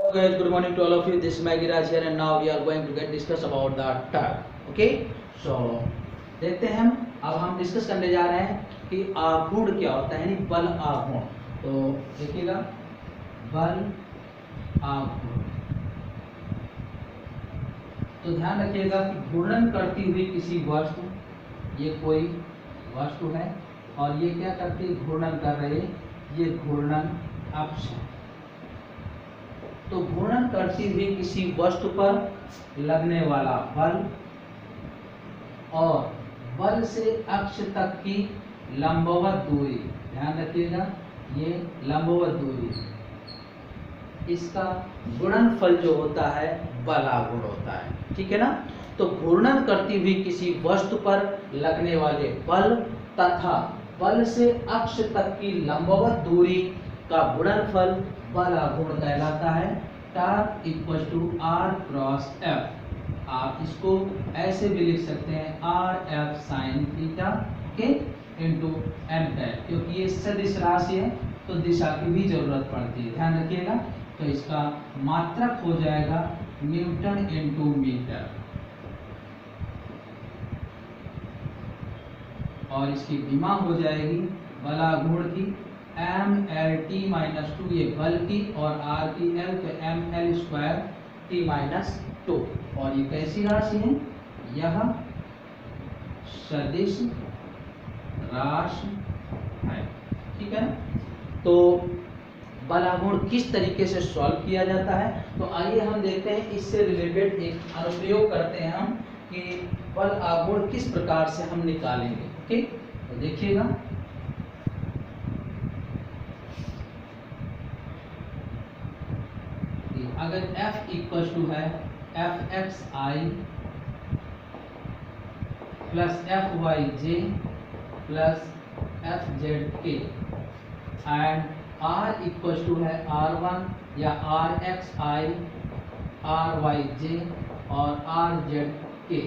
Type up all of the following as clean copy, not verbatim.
Guys, good morning to all of you. This is Maggie Raj here, and now we are going to get discuss about the term. Okay, so देखते हैं हम discuss करने जा रहे हैं कि आघूर्ण क्या होता है, यानी बल आघूर्ण। तो देखिएगा, बल आघूर्ण। तो ध्यान रखिएगा कि घूर्णन करती हुई किसी वस्तु, ये कोई वस्तु है और ये क्या करती है, घूर्णन कर रही है, ये घूर्णन अक्ष है। तो घूर्णन करती हुई किसी वस्तु पर लगने वाला बल और बल से अक्ष तक की लंबवत दूरी, ध्यान रखिएगा, ये लंबवत दूरी, इसका गुणनफल जो होता है बलाघूर्ण होता है। ठीक है ना। तो घूर्णन करती हुई किसी वस्तु पर लगने वाले बल तथा बल से अक्ष तक की लंबवत दूरी का गुणनफल बलाघूर्ण कहलाता है। Torque equal to R cross F. आप इसको ऐसे भी लिख सकते हैं, आर एफ साइन थीटा के इंटू एम कैट, क्योंकि ये सदिश राशि है तो दिशा की भी जरूरत पड़ती है, ध्यान रखिएगा। तो इसका मात्रक हो जाएगा न्यूटन इंटू मीटर और इसकी विमा हो जाएगी बलाघूर्ण की M L T minus two, ये बल की, और आर की एल, तो M L square T minus two. और ये कैसी राशि है, यह सदिश राशि है। ठीक है। तो बलाघूर्ण किस तरीके से सॉल्व किया जाता है, तो आइए हम देखते हैं, इससे रिलेटेड एक अनुप्रयोग करते हैं हम कि बल आघूर्ण किस प्रकार से हम निकालेंगे। ओके, तो देखिएगा, अगर F इक्वल टू है F X I plus F Y J plus F Z K and R equal to है R1 या R X I R Y J और आर जेड के,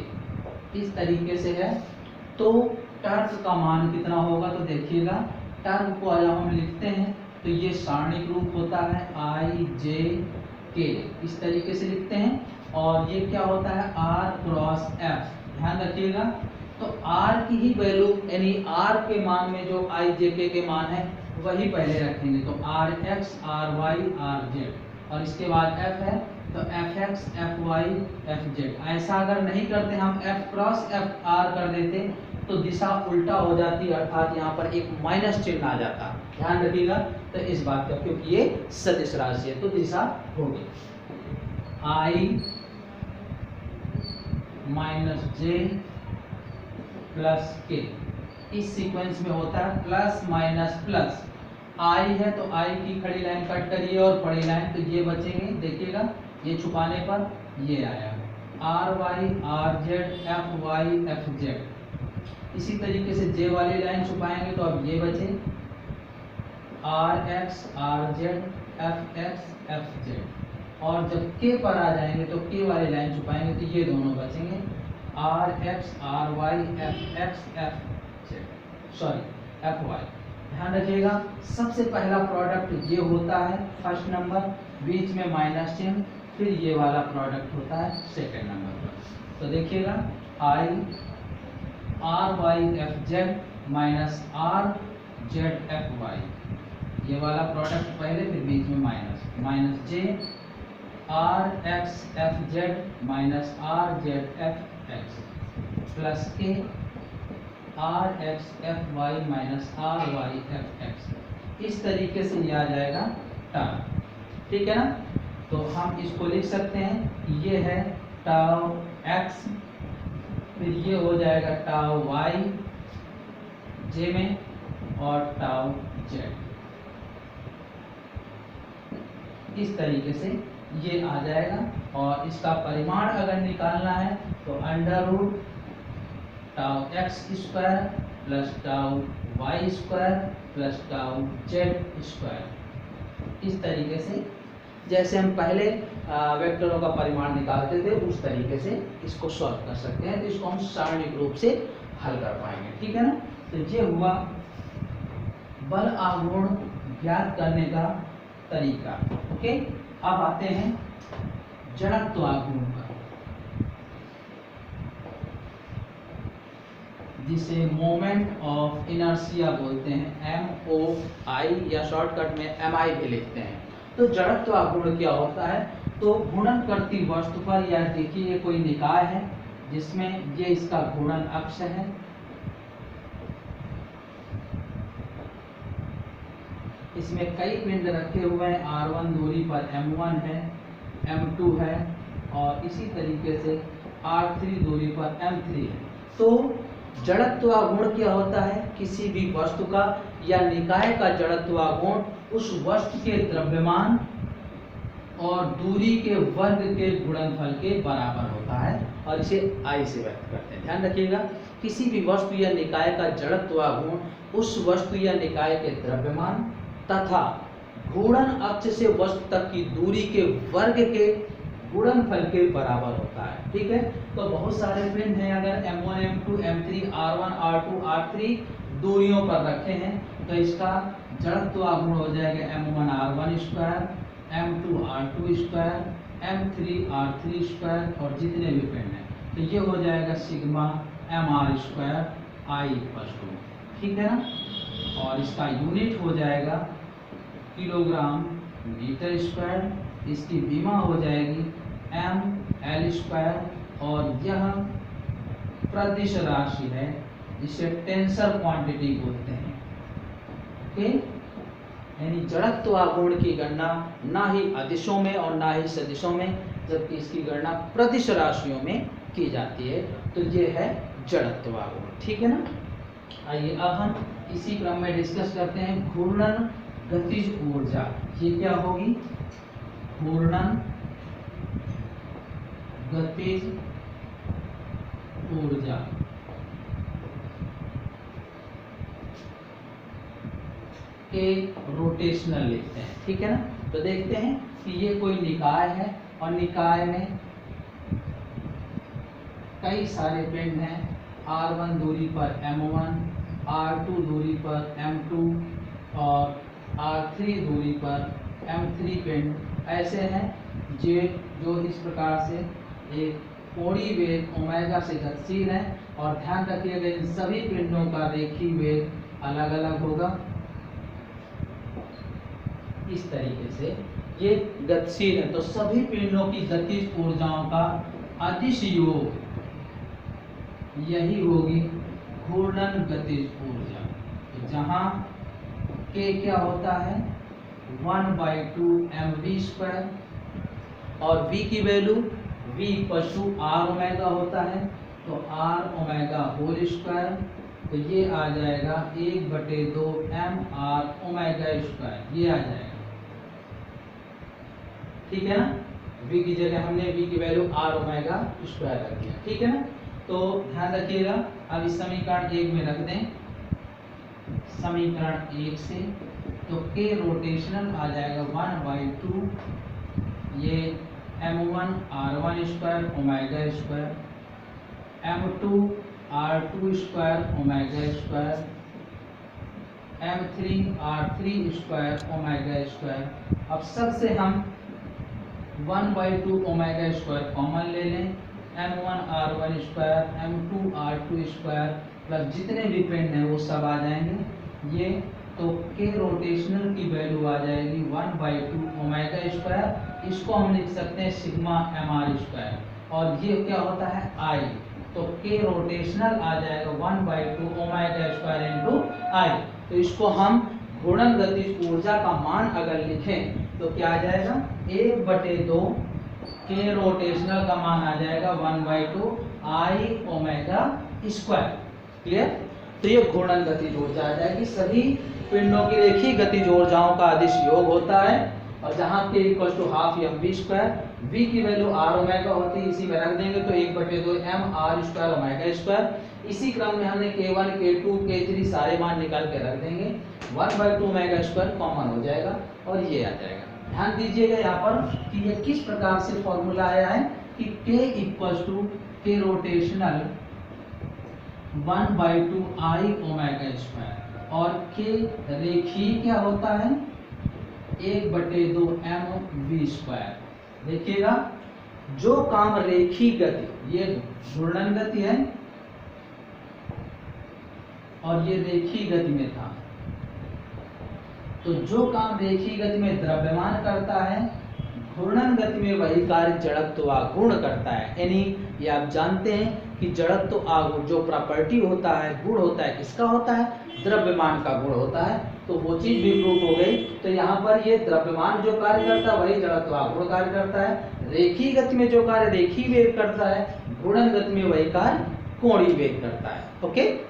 इस तरीके से है, तो टर्म का मान कितना होगा। तो देखिएगा, टर्म को अगर हम लिखते हैं तो ये सारणिक रूप होता है आई जे के, इस तरीके से लिखते हैं। और ये क्या होता है, आर क्रॉस एफ, ध्यान रखिएगा। तो आर की ही वैल्यू, यानी आर के मान में जो आई जे के मान है वही पहले रखेंगे। तो R X R Y R Z, और इसके बाद एफ है तो F X F Y F Z. ऐसा अगर नहीं करते, हम एफ क्रॉस एफ आर कर देते तो दिशा उल्टा हो जाती, अर्थात यहाँ पर एक माइनस चिन्ह आ जाता, ध्यान रखिएगा। तो इस बात का, क्योंकि ये सदिश राशि है तो दिशा होगी आई माइनस जे प्लस के, इस सीक्वेंस में होता है प्लस माइनस प्लस। आई है तो आई की खड़ी लाइन कट करिए और बड़ी लाइन, तो ये बचेंगे, देखिएगा, ये छुपाने पर ये आया R Y R Z F Y F Z. इसी तरीके से जे वाली लाइन छुपाएंगे तो अब ये बचे R X R Z F X F Z, और जब के पर आ जाएंगे तो के वाली लाइन छुपाएंगे तो ये दोनों बचेंगे R X R Y F X F Z, sorry F Y. ध्यान रखिएगा, सबसे पहला प्रोडक्ट ये होता है फर्स्ट नंबर, बीच में माइनस चिन्ह, फिर ये वाला प्रोडक्ट होता है सेकेंड नंबर पर। तो देखिएगा, I R Y F Z minus R Z F Y, ये वाला प्रोडक्ट पहले, फिर बीच में minus, minus J R X F Z minus R Z F X plus K R X F Y minus R Y F X. इस तरीके से ये आ जाएगा टर्म। ठीक है ना। तो हम इसको लिख सकते हैं कि ये है टाउ एक्स, फिर ये हो जाएगा टाउ वाई जे में और टाउ जेड, इस तरीके से ये आ जाएगा। और इसका परिमाण अगर निकालना है तो under root tau X square plus tau Y square plus tau Z square, इस तरीके से जैसे हम पहले वेक्टरों का परिमाण निकालते थे उस तरीके से इसको सॉल्व कर सकते हैं। तो इसको हम सारणिक रूप से हल कर पाएंगे। ठीक है ना। तो ये हुआ बल आघूर्ण ज्ञात करने का तरीका। ओके, अब आते हैं जड़त्वाघूर्ण पर, जिसे मोमेंट ऑफ इनर्शिया बोलते हैं, MOI या शॉर्टकट में MI भी लिखते हैं। तो जड़त्वाघूर्ण क्या होता है? तो घूर्णन करती वस्तु पर, या देखिए कोई निकाय है जिसमें ये इसका घूर्णन अक्ष है, इसमें कई पिंड रखे हुए हैं, R1 दूरी पर M1 है, M2 है और इसी तरीके से R3 दूरी पर M3 है। तो जड़त्वाघूर्ण क्या होता है? किसी भी वस्तु का या निकाय का जड़त्वाघूर्ण उस वस्तु के द्रव्यमान और दूरी के वर्ग के गुणनफल के बराबर होता है और इसे I से व्यक्त करते हैं। ध्यान रखिएगा, किसी भी वस्तु या निकाय का जड़त्वाघूर्ण उस वस्तु या निकाय के द्रव्यमान तथा घूर्णन अक्ष से वस्तु तक की दूरी के वर्ग के गुणनफल के बराबर होता है। ठीक है, तो बहुत सारे पिंड हैं, अगर M1 M2 M3 R1 R2 R3 दूरियों पर रखे हैं तो इसका जड़त्वाघूर्ण हो जाएगा M1 R1 square, M2 R2 square, M3 R3 square और जितने भी पिंड हैं तो ये हो जाएगा sigma mr square I equal to, ठीक है ना। और इसका यूनिट हो जाएगा किलोग्राम मीटर स्क्वायर, इसकी विमा हो जाएगी ml स्क्वायर और यह प्रदिश राशि है जिसे टेंसर क्वांटिटी बोलते हैं। ओके, यानी जड़त्वाघूर्ण की गणना ना ही अदिशों में और ना ही सदिशों में, जबकि इसकी गणना प्रदिश राशियों में की जाती है। तो ये है जड़त्वाघूर्ण, ठीक है ना। आइए अब हम इसी क्रम में डिस्कस करते हैं घूर्णन गतिज ऊर्जा। ये क्या होगी? घूर्णन गतिज ऊर्जा। के रोटेशनल लिखते हैं, ठीक है ना। तो देखते हैं कि ये कोई निकाय है और निकाय में कई सारे पिंड हैं, R1 दूरी पर M1, R2 दूरी पर M2 और R3 दूरी पर M3 पिंड ऐसे हैं जो इस प्रकार से एक कोणीय वेग ओमेगा से गतिशील है। और ध्यान रखिएगा इन सभी पिंडों का रेखीय वेग अलग अलग होगा। इस तरीके से ये गतिशील है, तो सभी पिंडों की गतिज ऊर्जाओं का अदिश योग यही होगी घूर्णन गतिज ऊर्जा। तो जहां के क्या होता है 1/2 mv स्क्वायर और v की वैल्यू v पशु r ओमेगा होता है, तो r ओमेगा होल स्क्वायर, तो ये आ जाएगा 1/2 mr ओमेगा स्क्वायर, ये आ जाएगा, ठीक है ना। v की जगह हमने v की वैल्यू r ओमेगा स्क्वायर रख दिया, ठीक है ना। तो ध्यान रखिएगा, अब इस समीकरण 1 में रख दें, समीकरण 1 से तो k रोटेशनल आ जाएगा 1/2 ये m1 r1 square omega square, m2 r2 square omega square, m3 r3 square omega square. अब सबसे हम 1/2 ओमेगा स्क्वायर कॉमन ले लें, m1 r1 square, m2 r2 square plus जितने भी पिंड हैं वो सब आ जाएंगे ये। तो के रोटेशनल की वैल्यू आ जाएगी 1/2 ओमेगा स्क्वायर, इसको हम लिख सकते हैं सिग्मा mr स्क्वायर, और ये क्या होता है I, तो के रोटेशनल आ जाएगा 1/2 ओमेगा स्क्वायर इनटू I। तो इसको हम घूर्णन गतिज ऊर्जा का मान अगर लिखें तो क्या आ जाएगा 1/2 के रोटेशनल का मान आ जाएगा 1/2 I ओमेगा स्क्वायर। क्लियर? तो ये घूर्णन गतिज ऊर्जा आ जाएगी। सभी पिंडों की रेखीय गतिज ऊर्जाओं का अदिश योग होता है, और जहां के equal to half mv square, v की वैल्यू r ओमेगा होती है, इसी में रख देंगे तो 1/2 mr स्क्वायर ओमेगा स्क्वायर। इसी क्रम में हमने k1 k2 k3 सारे मान निकाल के रख देंगे, 1/2 ओमेगा स्क्वायर कॉमन हो जाएगा और ये आ जाएगा। ध्यान दीजिएगा यहाँ पर कि ये किस प्रकार से फॉर्मूला आया है कि k इक्वल टू के रोटेशनल 1/2 I ओमेगा स्क्वायर, और के रेखीय क्या होता है 1/2 mv²। देखिएगा, जो काम रेखीय गति, ये घूर्णन गति है और ये रेखीय गति में था, तो जो काम रेखीय गति में द्रव्यमान करता है, घूर्णन गति में वही कार्य जड़त्व आघूर्ण करता है। यानी ये आप जानते हैं कि जड़त्व आघूर्ण जो प्रॉपर्टी होता है, गुण होता है, किसका होता है? द्रव्यमान का गुण होता है। तो वो चीज भी प्रूफ हो गई। तो यहाँ पर ये द्रव्यमान जो कार्य करता है वही जड़त्व आघूर्ण कार्य करता है। रेखीय गति में जो कार्य रेखीय वेग करता है, घूर्णन गति में वही कार्य कोणीय वेग करता है। ओके।